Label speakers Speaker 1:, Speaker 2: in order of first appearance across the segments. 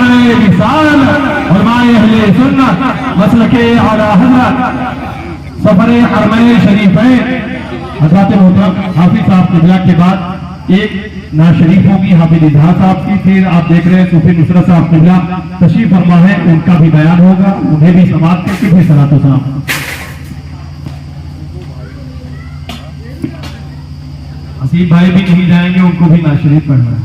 Speaker 1: علماء رسالت، علماء اہل سنت، مسلک اعلی حضرت، سفر حرمین شریفین، حضرات محترم حافظ صاحب قبلہ کے بعد ایک نعت شریف ہوگی حافظ اظہار صاحب کی، پھر آپ دیکھ رہے ہیں صوفی نصرت صاحب قبلہ تشریف فرما ہے، ان کا بھی بیان ہوگا، انہیں بھی سماعت کر کے بھی صلاۃ و سلام۔ حسیب بھائی بھی نہیں جائیں گے، ان کو بھی نعت شریف پڑھنا ہے۔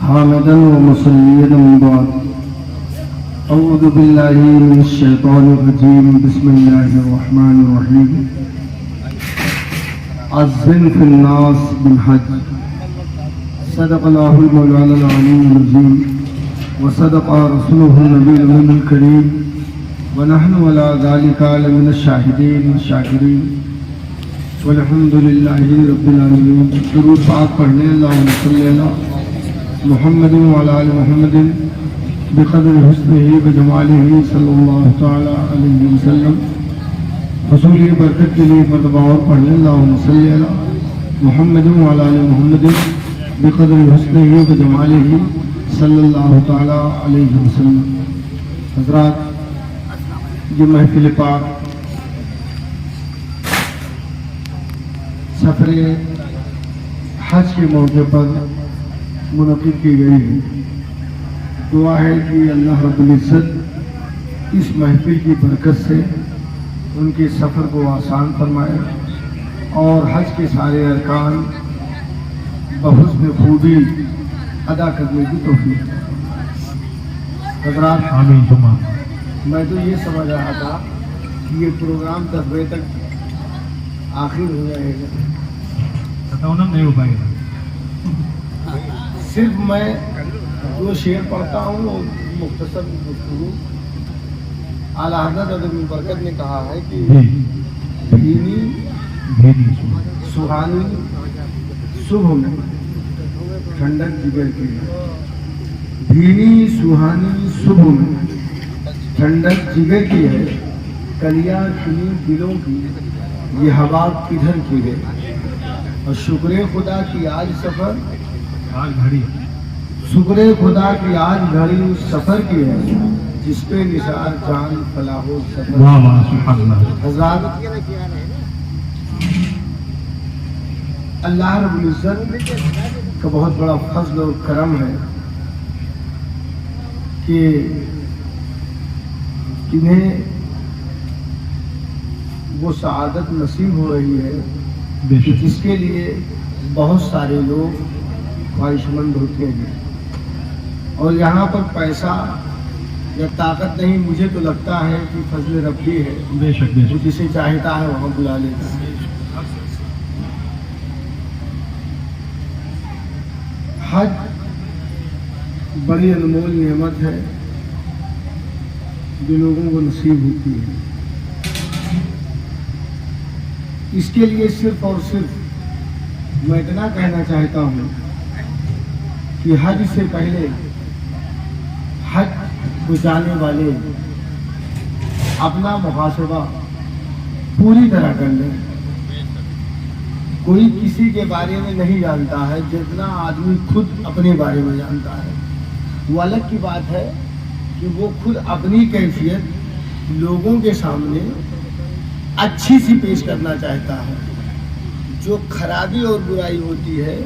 Speaker 2: حامدا ومصليا بعد اعوذ بالله من الشيطان الرجيم بسم الله الرحمن الرحيم اذن في الناس بالحج صدق الله المولانا العلي العظيم وصدق رسوله النبي الامين الكريم ونحن على ذلك لمن الشاهدين الشاكرين والحمد لله رب العالمين۔ درود پاک پڑھنے اللہم صلی اللہ محمد وعلى آل محمد بقدر حسنه بجماله صلی اللہ تعالی علیہ وسلم۔ حصول برکت کے لیے مرتبہ اور پڑھنے اللہم صلی علی محمد وعلى آل محمد بقدر حسنه بجماله صلی اللہ تعالی علیہ وسلم۔ حضرات، یہ محفل پاک سفر حج کے موقع پر منعقد کی گئی ہے۔ دعا ہے کہ اللہ رب العزت اس محفل کی برکت سے ان کے سفر کو آسان فرمائے اور حج کے سارے ارکان بحسن خوبی ادا کرنے کی توفیق دے۔ حضرات،
Speaker 1: آمین ثم
Speaker 2: میں تو یہ سمجھ رہا تھا کہ یہ پروگرام 10 بجے تک آخر ہو جائے گا،
Speaker 1: نہیں ہو پائے گا۔
Speaker 2: صرف میں جو شعر پڑھتا ہوں اور مختصر گفتگو۔ اعلیٰ حضرت ادب برکت نے کہا ہے کہ بھینی سہانی صبح میں ٹھنڈک جگر کی ہے، بھینی سہانی صبح میں ٹھنڈک جگر کی ہے، کلیاں چنی دلوں کی یہ ہوا کدھر کی ہے، اور شکر خدا کی آج سفر
Speaker 1: آج گھڑی،
Speaker 2: شکر خدا کی آج گھڑی اس سفر کی ہے جس پہ نثار جان فلاح و سفر۔
Speaker 1: واہ واہ سبحان اللہ۔
Speaker 2: حضرات، اللہ رب العزت کا بہت بڑا فضل اور کرم ہے کہ انہیں وہ سعادت نصیب ہو رہی ہے کہ جس کے لیے بہت سارے لوگ خواہش مند ہوتے ہیں، اور یہاں پر پیسہ یا طاقت نہیں، مجھے تو لگتا ہے کہ فضل ربی ہے،
Speaker 1: بے شک بے
Speaker 2: وہ
Speaker 1: شک۔
Speaker 2: جسے چاہتا ہے وہاں بلا لیتا ہے۔ حج بڑی انمول نعمت ہے جو لوگوں کو نصیب ہوتی ہے۔ اس کے لیے صرف اور صرف میں اتنا کہنا چاہتا ہوں کہ حج سے پہلے حج کو جانے والے اپنا محاسبہ پوری طرح کر لیں۔ کوئی کسی کے بارے میں نہیں جانتا ہے جتنا آدمی خود اپنے بارے میں جانتا ہے۔ وہ الگ کی بات ہے کہ وہ خود اپنی کیفیت لوگوں کے سامنے اچھی سی پیش کرنا چاہتا ہے۔ جو خرابی اور برائی ہوتی ہے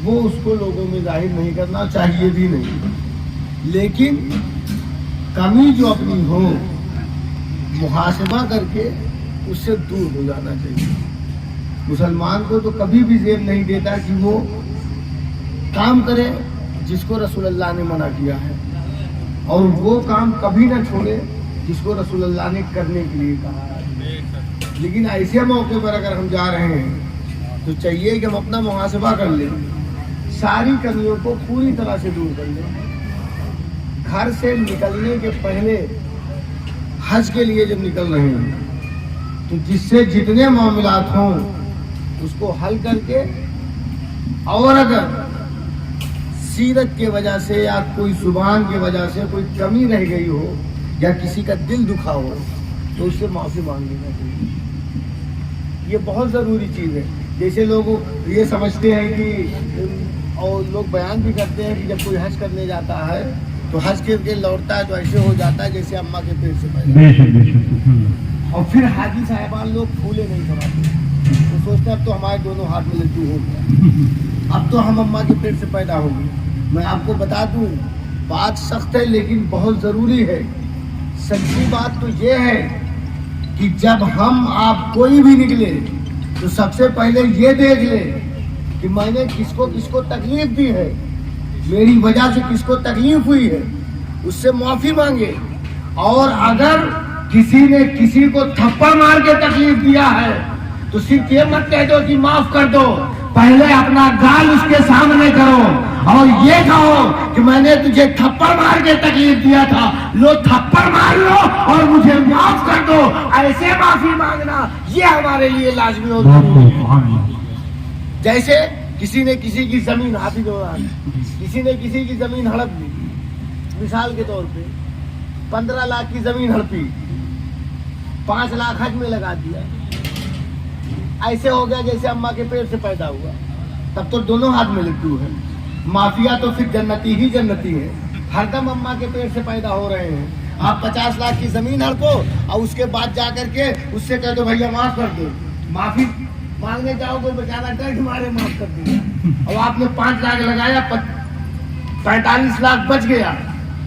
Speaker 2: وہ اس کو لوگوں میں ظاہر نہیں کرنا چاہیے بھی نہیں، لیکن کمی جو اپنی ہو محاسبہ کر کے اس سے دور ہو جانا چاہیے۔ مسلمان کو تو کبھی بھی زیب نہیں دیتا کہ وہ کام کرے جس کو رسول اللہ نے منع کیا ہے، اور وہ کام کبھی نہ چھوڑے جس کو رسول اللہ نے کرنے کے لیے کہا ہے۔ لیکن ایسے موقع پر اگر ہم جا رہے ہیں تو چاہیے کہ ہم اپنا محاسبہ کر لیں، ساری کمیوں کو پوری طرح سے دور کر لیں۔ گھر سے نکلنے کے پہلے حج کے لیے جب نکل رہے ہیں تو جس سے جتنے معاملات ہوں اس کو حل کر کے، اور اگر سیرت کی وجہ سے یا کوئی زبان کی وجہ سے کوئی کمی رہ گئی ہو یا کسی کا دل دکھا ہو تو اس سے معافی مانگ لینا چاہیے۔ یہ بہت ضروری چیز ہے۔ جیسے لوگ یہ سمجھتے ہیں کہ اور لوگ بیان بھی کرتے ہیں کہ جب کوئی حج کرنے جاتا ہے تو حج کر کے لوٹتا ہے تو ایسے ہو جاتا ہے جیسے اماں کے پیٹ سے پیدا.
Speaker 1: بے شک بے شک.
Speaker 2: اور پھر حاجی صاحبان لوگ پھولے نہیں چڑھاتے تو سوچتے ہیں اب تو ہمارے دونوں ہاتھ میں لڈو ہو گیا, اب تو ہم اماں کے پیٹ سے پیدا ہو گئے. میں آپ کو بتا دوں بات سخت ہے لیکن بہت ضروری ہے. سچی بات تو یہ ہے کہ جب ہم آپ کوئی بھی نکلے تو سب سے پہلے یہ دیکھ لے کہ میں نے کس کو تکلیف دی ہے, میری وجہ سے کس کو تکلیف ہوئی ہے, اس سے معافی مانگے. اور اگر کسی نے کسی کو تھپڑ مار کے تکلیف دیا ہے تو صرف یہ مت کہہ دو کہ معاف کر دو, پہلے اپنا گال اس کے سامنے کرو اور یہ کہو کہ میں نے تجھے تھپڑ مار کے تکلیف دیا تھا, لو تھپڑ مار لو اور مجھے معاف کر دو. ایسے معافی مانگنا یہ ہمارے لیے لازمی اور ضروری ہے. جیسے کسی نے کسی کی زمین حافظ ہو رہا ہے, کسی نے کسی کی زمین ہڑپ دی, مثال کے طور پہ 15 لاکھ کی زمین ہڑپی, 5 لاکھ حج میں لگا دیا, ایسے ہو گیا جیسے اماں کے پیٹ سے پیدا ہوا, تب تو دونوں ہاتھ میں لڈو ہے. مافیا تو پھر جنتی ہی جنتی ہے, ہر دم اماں کے پیٹ سے پیدا ہو رہے ہیں. آپ 50 لاکھ کی زمین ہڑپو اور اس کے بعد جا کر کے اس سے کہہ دو بھیا معاف کر دو, معافی مانگنے جاؤ کوئی بیچارہ ڈر تمہارے معاف کر دیا, اور آپ نے 5 لاکھ لگایا 45 لاکھ بچ گیا,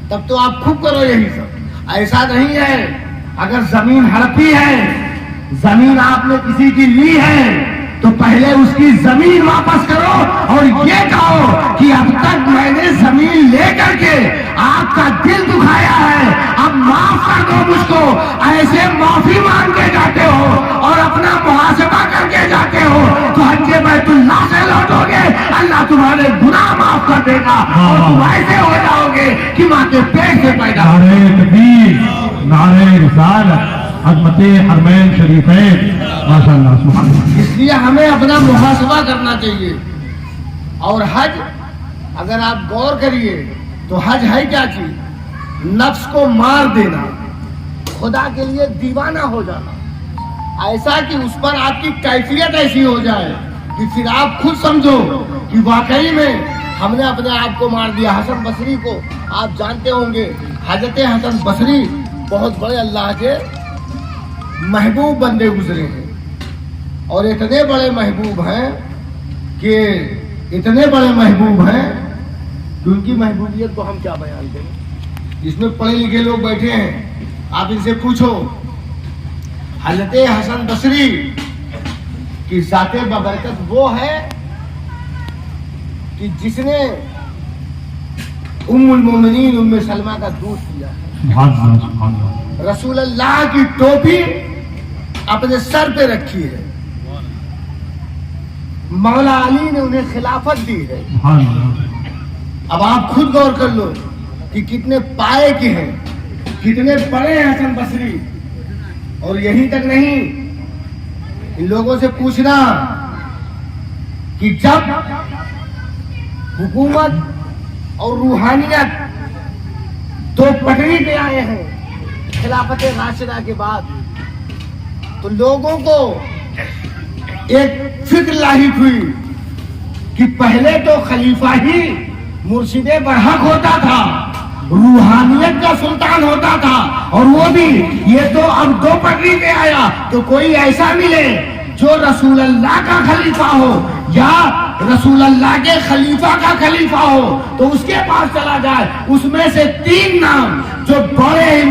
Speaker 2: تب تو آپ خوب کرو یہی سب. ایسا نہیں ہے. اگر زمین ہڑپی ہے, زمین آپ نے کسی کی لی ہے تو پہلے اس کی زمین واپس کرو اور یہ کہو کہ اب تک میں نے زمین لے کر کے آپ کا دل دکھایا ہے, اب معاف کر دو مجھ کو. ایسے معافی مانگ کے جاتے ہو اور اپنا محاسبہ کر کے جاتے ہو تو حج بیت اللہ سے لوٹو گے, اللہ تمہارے گناہ معاف کر دے گا اور تم ایسے ہو جاؤ گے کہ ماں کے پیٹ سے پیدا ہو.
Speaker 1: نعرہ تکبیر, نعرہ رسالت, عظمت حرمین شریفین, ماشاءاللہ سبحان اللہ.
Speaker 2: اس لیے ہمیں اپنا محاسبہ کرنا چاہیے. اور حج اگر آپ غور کریے تو حج ہے کیا چیز؟ نفس کو مار دینا, خدا کے لیے دیوانہ ہو جانا, ایسا کہ اس پر آپ کی کیفیت ایسی ہو جائے کہ پھر آپ خود سمجھو کہ واقعی میں ہم نے اپنے آپ کو مار دیا. حسن بصری کو آپ جانتے ہوں گے, حضرت حسن بصری بہت بڑے اللہ کے محبوب بندے گزرے ہیں, اور اتنے بڑے محبوب ہیں کہ اتنے بڑے محبوب ہیں کہ ان کی محبوبیت کو ہم کیا بیان کریں. جس میں پڑھے لکھے لوگ بیٹھے ہیں, آپ ان سے پوچھو حضرت حسن بصری کی ذات ببرکت وہ ہے کہ جس نے ام المومنین ام سلمہ کا دودھ پیا ہے,
Speaker 1: سبحان اللہ سبحان اللہ.
Speaker 2: رسول اللہ کی ٹوپی اپنے سر پہ رکھی ہے, مولا علی نے انہیں خلافت دی ہے.
Speaker 1: سبحان اللہ.
Speaker 2: اب آپ خود غور کر لو کہ کتنے پائے کے ہیں, کتنے بڑے ہیں حسن بصری. اور یہی تک نہیں, ان لوگوں سے پوچھنا کہ جب حکومت اور روحانیت دو پٹری پہ آئے ہیں خلافت راشدہ کے بعد, تو لوگوں کو ایک فکر لاحق ہوئی کہ پہلے تو خلیفہ ہی مرشد برحق ہوتا تھا, روحانیت کا سلطان ہوتا تھا, اور وہ بھی یہ تو اب دو پٹری پہ آیا تو کوئی ایسا ملے جو رسول اللہ کا خلیفہ ہو یا رسول اللہ کے خلیفہ کا خلیفہ ہو تو اس کے پاس چلا جائے. اس میں سے 3 نام جو بڑے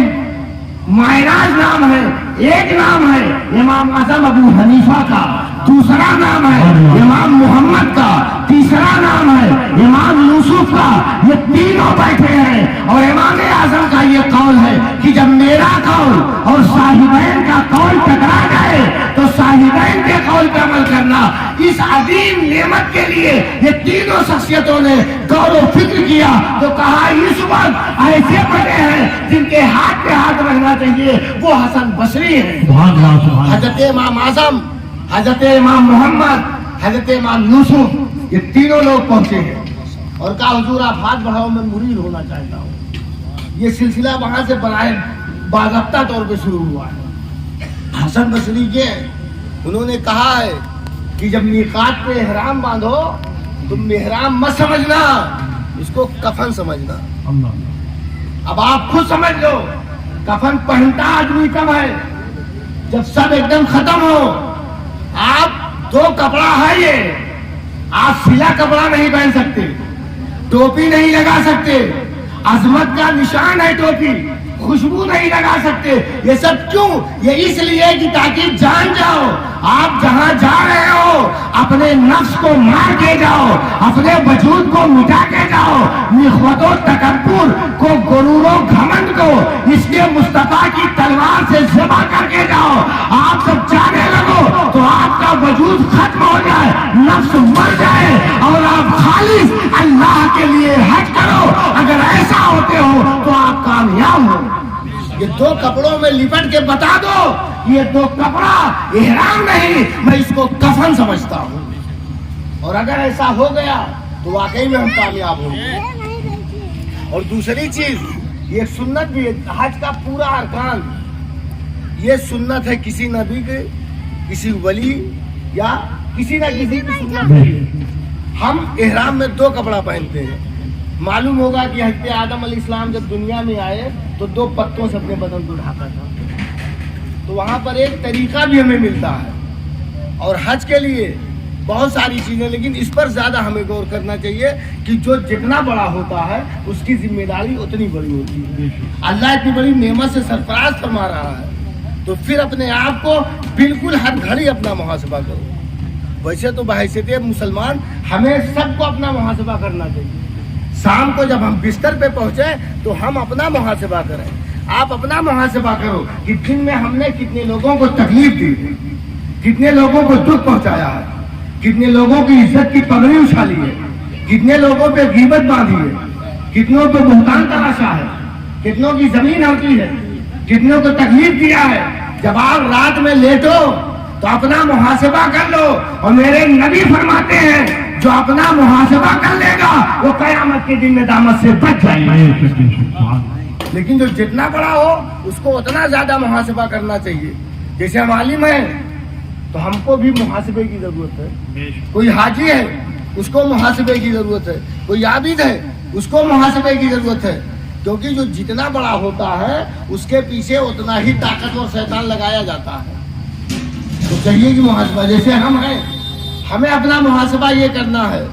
Speaker 2: معراج نام ہے, ایک نام ہے امام اعظم ابو حنیفہ کا, دوسرا نام ہے امام محمد کا, تیسرا نام ہے امام یوسف کا. یہ تینوں بیٹھے ہیں اور امام اعظم کا یہ قول ہے کہ جب میرا قول اور صاحبین کا قول ٹکرا جائے تو صاحبین کے قول پہ عمل کرنا. اس عظیم نعمت کے لیے یہ تینوں شخصیتوں نے غور و فکر کیا تو کہا اس وقت ایسے بڑے ہیں جن کے ہاتھ پہ ہاتھ رکھنا چاہیے, وہ حسن بصری ہیں. حضرت امام اعظم, حضرت امام محمد, حضرت امام یوسف, یہ تینوں لوگ پہنچے ہیں اور کہا حضور آپ ہاتھ بڑھاؤ, میں مرید ہونا چاہتا ہوں. یہ سلسلہ وہاں سے برائے باضابطہ طور پہ شروع ہوا ہے. حسن بصری کے انہوں نے کہا ہے کہ جب میقات پہ احرام باندھو तुम मेहराम मत समझना, इसको कफन समझना।
Speaker 1: अल्लाह
Speaker 2: अब आप खुद समझ लो, कफन पहनता आदमी कब है? जब सब एकदम खत्म हो। आप दो कपड़ा है ये, आप सिला कपड़ा नहीं पहन सकते, टोपी नहीं लगा सकते, अजमत का निशान है टोपी, खुशबू नहीं लगा सकते। ये सब क्यों? ये इसलिए कि ताकि जान जाओ आप जहां जा रहे हो, अपने नफ्स को मार के जाओ, अपने वजूद को मिटा के जाओ, निखवतो तकब्बुर को, गुरूरो घमंड को इसके मुस्तफा की तलवार से ज़िबा करके जाओ। आप सब जाने लगो तो आपका वजूद खत्म हो जाए, नफ्स मर जाए और आप खालिस अल्लाह के लिए हज करो। अगर ऐसा होते हो तो आप कामयाब हो। ये दो कपड़ों में लिपट के बता दो, ये दो कपड़ा इहराम नहीं, मैं इसको कफन समझता हूँ। और अगर ऐसा हो गया तो वाकई में हम कामयाब होंगे। और दूसरी चीज, ये सुन्नत भी है, हज का पूरा अरकान, ये सुन्नत है किसी नबी के, किसी वली या किसी न किसी की सुन्नत है। हम इहराम में दो कपड़ा पहनते हैं। मालूम होगा कि हज़रत आदम अलैहिस्सलाम जब दुनिया में आए तो दो पत्तों से अपने बदन को ढाका था। तो वहाँ पर एक तरीका भी हमें मिलता है। और हज के लिए बहुत सारी चीज़ें, लेकिन इस पर ज़्यादा हमें गौर करना चाहिए कि जो जितना बड़ा होता है उसकी जिम्मेदारी उतनी बड़ी होती है। अल्लाह इतनी बड़ी नेमत से सरफराज फरमा रहा है, तो फिर अपने आप को बिल्कुल हर घड़ी अपना मुहासबा करो। वैसे तो बहैसियत मुसलमान हमें सबको अपना मुहासबा करना चाहिए। शाम को जब हम बिस्तर पे पहुंचे तो हम अपना मुहासबा करें। आप अपना मुहासबा करो कि दिन में हमने कितने लोगों को तकलीफ दी, कितने लोगों को दुख पहुंचाया है, कितने लोगों की इज्जत की पगड़ी उछाली है, कितने लोगों पे गीबत बांधी है, कितनों को बुहतान तराशा है, कितनों की जमीन होती है, कितनों को तकलीफ दिया है। जब आप रात में लेटो तो अपना मुहासबा कर लो। और मेरे नबी फरमाते हैं, जो अपना मुहासबा कर लेगा वो कयामत के दिन नदामत से बच जाएगा। लेकिन जो जितना बड़ा हो उसको उतना ज्यादा मुहासबा करना चाहिए। जैसे हम आलिम हैं तो हमको भी मुहासबे की जरूरत है। कोई हाजी है उसको मुहासबे की जरूरत है, कोई आबिद है उसको मुहासबे की जरूरत है। क्योंकि जो जितना बड़ा होता है उसके पीछे उतना ही ताकतवर शैतान लगाया जाता है। तो चाहिए कि मुहासबा, जैसे हम हैं, हमें अपना मुहासबा ये करना है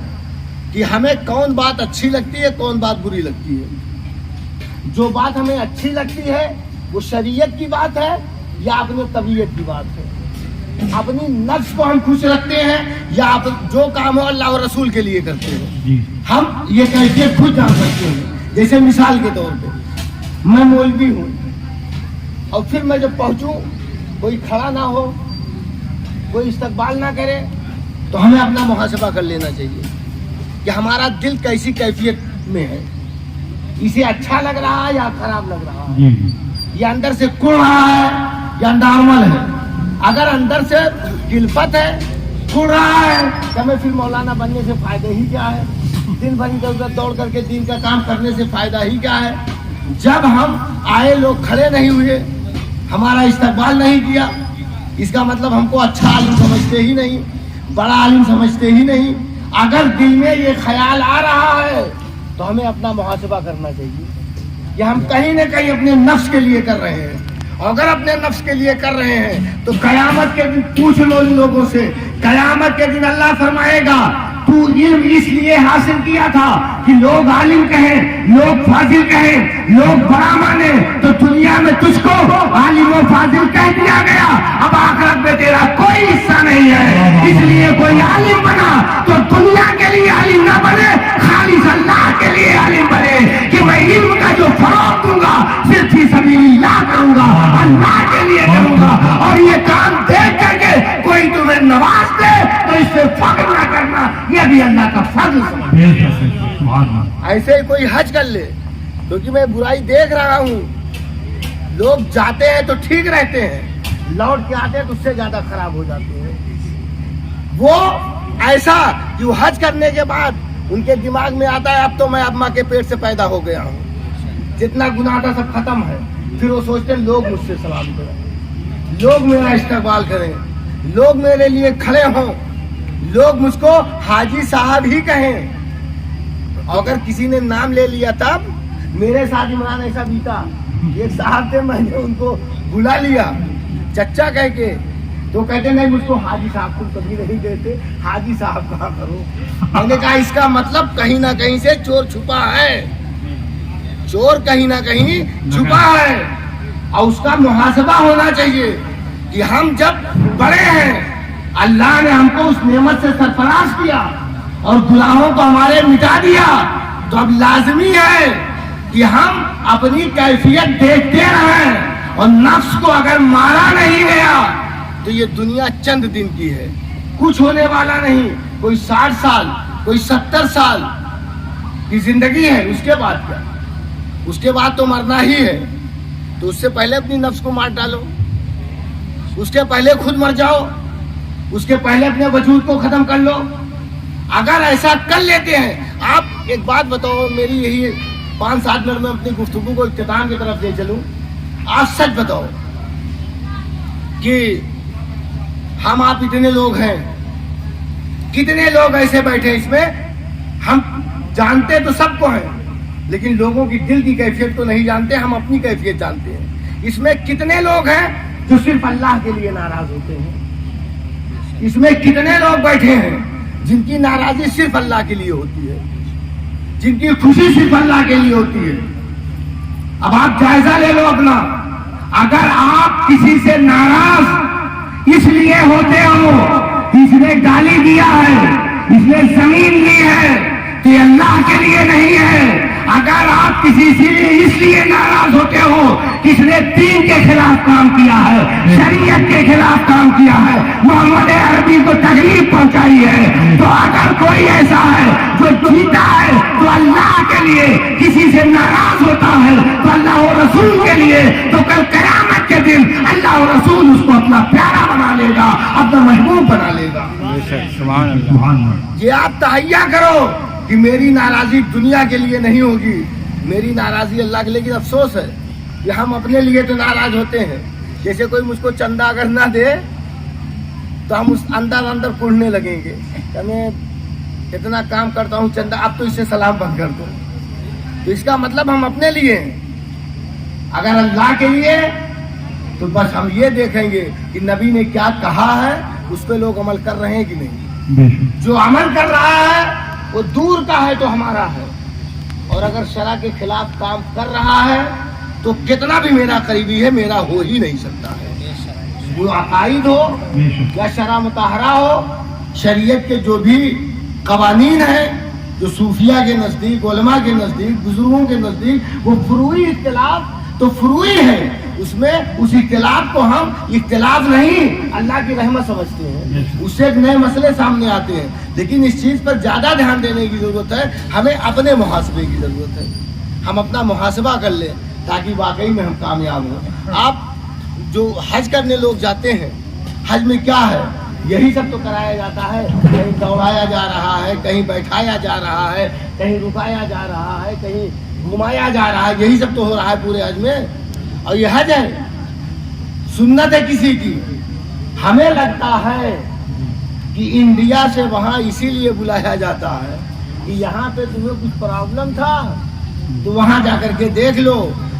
Speaker 2: कि हमें कौन बात अच्छी लगती है, कौन बात बुरी लगती है। जो बात हमें अच्छी लगती है वो शरीयत की बात है या अपने तबीयत की बात है। अपनी नफ्स को हम खुश रखते हैं या जो काम हो अल्लाह और रसूल के लिए करते हैं, हम ये कैसे खुद जान सकते हैं। जैसे मिसाल के तौर पे मैं मौलवी हूँ और फिर मैं जब पहुँचूँ कोई खड़ा ना हो, कोई इस्तकबाल ना करे, तो हमें अपना मुहासबा कर लेना चाहिए कि हमारा दिल कैसी कैफियत में है, इसे अच्छा लग रहा है या खराब लग रहा है, या अंदर से कुड़ रहा है या नॉर्मल है। अगर अंदर से किल्फत है, कुड़ रहा है, तो हमें फिर मौलाना बनने से फायदा ही क्या है? दिन भर इधर उधर दौड़ करके दिन का काम करने से फायदा ही क्या है? जब हम आए लोग खड़े नहीं हुए, हमारा इस्तकबाल नहीं किया, इसका मतलब हमको अच्छा आलिम समझते ही नहीं, बड़ा आलिम समझते ही नहीं। अगर दिल में ये ख्याल आ रहा है तो हमें अपना मुहासबा करना चाहिए कि हम कहीं न कहीं अपने नफ्स के लिए कर रहे हैं। अगर अपने नफ्स के लिए कर रहे हैं तो कयामत के दिन पूछ लो इन लोगों से। कयामत के दिन अल्लाह फरमाएगा, तू इल्म इसलिए हासिल किया था कि लोग आलिम कहें, लोग फाजिल कहें, लोग बड़ा माने, तो दुनिया में तुझको आलिम और फाजिल कह दिया गया। अब आखिरत में तेरा कोई हिस्सा नहीं है। इसलिए कोई आलिम बना तो दुनिया के लिए आलिम ना बने, खालिस अल्लाह के लिए आलिम बने कि मैं इल्म का जो फरोग दूंगा सिर्फ ही सबीलिल्लाह करूंगा, अल्लाह के लिए करूंगा। और ये काम देख करके कोई तुम्हें नवाज दे तो इससे फख्र ना करना, ये भी अल्लाह का फर्ज समझ। ऐसे ही कोई हज कर ले, क्योंकि मैं बुराई देख रहा हूँ, लोग जाते हैं तो ठीक रहते हैं, लौट के आते हैं तो उससे ज्यादा खराब हो जाते हैं। वो ऐसा कि वो हज करने के बाद उनके दिमाग में आता है अब तो मैं अम्मा के पेट से पैदा हो गया हूँ, जितना गुनाह था सब खत्म है। फिर वो सोचते हैं लोग मुझसे सलाम करें, लोग मेरा इस्तकबाल करें, लोग मेरे लिए खड़े हों, लोग मुझको हाजी साहब ही कहें, अगर किसी ने नाम ले लिया तब मेरे साथ इमरान ऐसा बीता, एक साहब थे मैंने उनको बुला लिया चच्चा कह के, तो कहते नहीं मुझको हाजी साहब तुम कभी नहीं देते, हाजी साहब कहाँ करो। मैंने कहा इसका मतलब कहीं ना कहीं से चोर छुपा है, चोर कहीं ना कहीं छुपा है, और उसका मुहासबा होना चाहिए कि हम जब बड़े हैं, अल्लाह ने हमको उस नेमत से सरफराज किया और गुनाहों को हमारे मिटा दिया, तो अब लाजमी है कि हम अपनी कैफियत देखते रहें, और नफ्स को अगर मारा नहीं गया तो ये दुनिया चंद दिन की है, कुछ होने वाला नहीं। कोई 60 साल, कोई 70 साल की जिंदगी है, उसके बाद क्या, उसके बाद तो मरना ही है। तो उससे पहले अपनी नफ्स को मार डालो, उसके पहले खुद मर जाओ, उसके पहले अपने वजूद को खत्म कर लो। अगर ऐसा कर लेते हैं, आप एक बात बताओ, मेरी यही 5-7 मिनट में अपनी गुफ्तगू को इख्तिताम की तरफ ले चलूं, आप सच बताओ कि हम आप इतने लोग हैं, कितने लोग ऐसे बैठे इसमें, हम जानते तो सबको हैं, लेकिन लोगों की दिल की कैफियत तो नहीं जानते, हम अपनी कैफियत जानते हैं। इसमें कितने लोग हैं जो सिर्फ अल्लाह के लिए नाराज होते हैं, इसमें कितने लोग बैठे हैं जिनकी नाराजगी सिर्फ अल्लाह के लिए होती है, जिनकी खुशी सिर्फ अल्लाह के लिए होती है। अब आप जायजा ले लो अपना, अगर आप किसी से नाराज इसलिए होते हो इसने गाली दिया है, इसने जमीन ली है, तो ये अल्लाह के लिए नहीं है। अगर आप किसी से इसलिए नाराज होते हो किसने दीन के खिलाफ काम किया है, शरीयत के खिलाफ काम किया है, मोहम्मद अरबी को तकलीफ पहुंचाई है, तो अगर कोई ऐसा है जो जीता है तो अल्लाह के लिए किसी से नाराज होता है तो अल्लाह और रसूल के लिए, तो कल कयामत के दिन अल्लाह और रसूल उसको अपना प्यारा बना लेगा, अपना महबूब बना लेगा। ये आप तहैया करो कि मेरी नाराजगी दुनिया के लिए नहीं होगी, मेरी नाराजगी अल्लाह के लिए। लेकिन अफसोस है कि हम अपने लिए तो नाराज होते हैं। जैसे कोई मुझको चंदा अगर ना दे तो हम उस अंदर कुढ़ने लगेंगे, मैं इतना काम करता हूँ, चंदा अब तो इससे सलाम बंद कर दो। तो इसका मतलब हम अपने लिए हैं। अगर अल्लाह के लिए तो बस हम ये देखेंगे कि नबी ने क्या कहा है, उस पर लोग अमल कर रहे हैं कि नहीं। जो अमल कर रहा है वो दूर का है तो हमारा है, और अगर शरा के खिलाफ काम कर रहा है तो कितना भी मेरा करीबी है, मेरा हो ही नहीं सकता है। वो अकाइद हो या शरा मुताहरा हो, शरीयत के जो भी कवानीन है, जो सूफिया के नज़दीक, उलमा के नज़दीक, बुजुर्गों के नज़दीक, वो फुरूई इख्तिलाफ तो फुरूई है, उसमें उस इख्तिलाफ को हम इख्तिलाफ नहीं अल्लाह की रहमत समझते हैं, उससे एक नए मसले सामने आते हैं। लेकिन इस चीज़ पर ज़्यादा ध्यान देने की ज़रूरत है, हमें अपने मुहासबे की ज़रूरत है। हम अपना मुहासबा कर लें ताकि वाकई में हम कामयाब हों। आप जो हज करने लोग जाते हैं, हज में क्या है, यही सब तो कराया जाता है, कहीं दौड़ाया जा रहा है, कहीं बैठाया जा रहा है, कहीं रुकाया जा रहा है, कहीं घुमाया जा रहा है, यही सब तो हो रहा है पूरे हज में। और ये हज है, सुन्नत है किसी की। हमें लगता है कि इंडिया से वहाँ इसीलिए बुलाया जाता है कि यहाँ पे तुम्हें कुछ प्रॉब्लम था तो वहाँ जाकर के देख लो,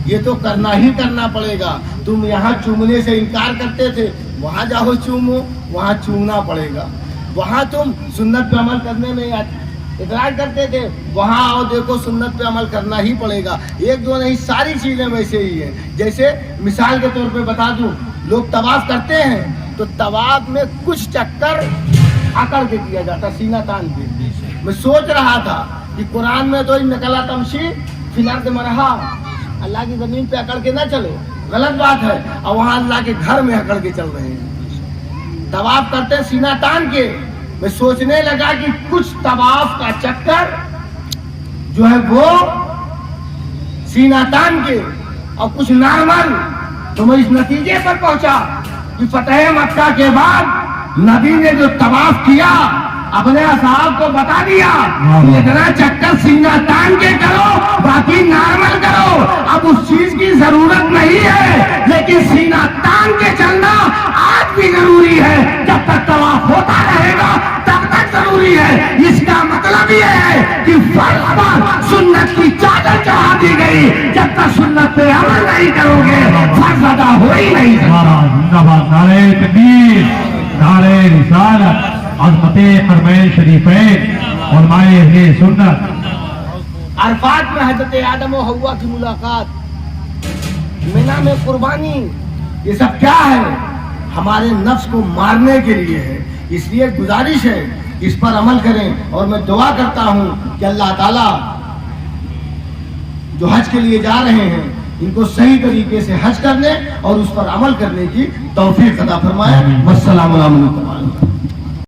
Speaker 2: ये तो करना ही करना पड़ेगा। तुम यहाँ चूमने से इनकार करते थे, वहाँ जाओ चूमो, वहाँ चूमना पड़ेगा। वहाँ तुम सुन्नत पे अमल करने में इकरार करते थे, वहाँ आओ देखो सुन्नत पे अमल करना ही पड़ेगा। एक दो नहीं, सारी चीज़ें वैसे ही है। जैसे मिसाल के तौर पे बता दूं, लोग तवाफ करते हैं तो तवाफ में कुछ चक्कर अकड़ के किया जाता, सीना तान के। मैं सोच रहा था कि कुरान में तो नकला तमशी फिलर्द मरहा, अल्लाह की ज़मीन पे अकड़ के ना चलो, गलत बात है, और वहाँ अल्लाह के घर में अकड़ के चल रहे हैं, तवाफ करते हैं सीना तान के। मैं सोचने लगा कि कुछ तवाफ का चक्कर जो है वो सीना तान के और कुछ नॉर्मल। तो मैं इस नतीजे पर पहुंचा कि फतेह मक्का के बाद नबी ने जो तवाफ किया अपने असहाब को बता दिया कि इतना चक्कर सीना तान के करो, बाकी नॉर्मल करो। अब उस चीज की जरूरत नहीं है, लेकिन सीना तान के चलना आज भी जरूरी है। जब तक तवाफ होता रहेगा तब तक ضروری ہے. اس کا مطلب یہ ہے کہ فرض سنت کی چادر چڑھا دی گئی. جب تک سنت پہ عمل نہیں کرو گے فرض ادا ہو ہی نہیں سکتا.
Speaker 1: زندہ باد. نعرہ تکبیر، نعرہ رسالت، عظمت حرمین شریفین، علماء اہل سنت.
Speaker 2: عرفات میں حضرت آدم و حوا کی ملاقات، مینا میں قربانی، یہ سب کیا ہے؟ ہمارے نفس کو مارنے کے لیے ہے. اس لیے گزارش ہے اس پر عمل کریں. اور میں دعا کرتا ہوں کہ اللہ تعالیٰ جو حج کے لیے جا رہے ہیں ان کو صحیح طریقے سے حج کرنے اور اس پر عمل کرنے کی توفیق عطا فرمائے. والسلام علیکم.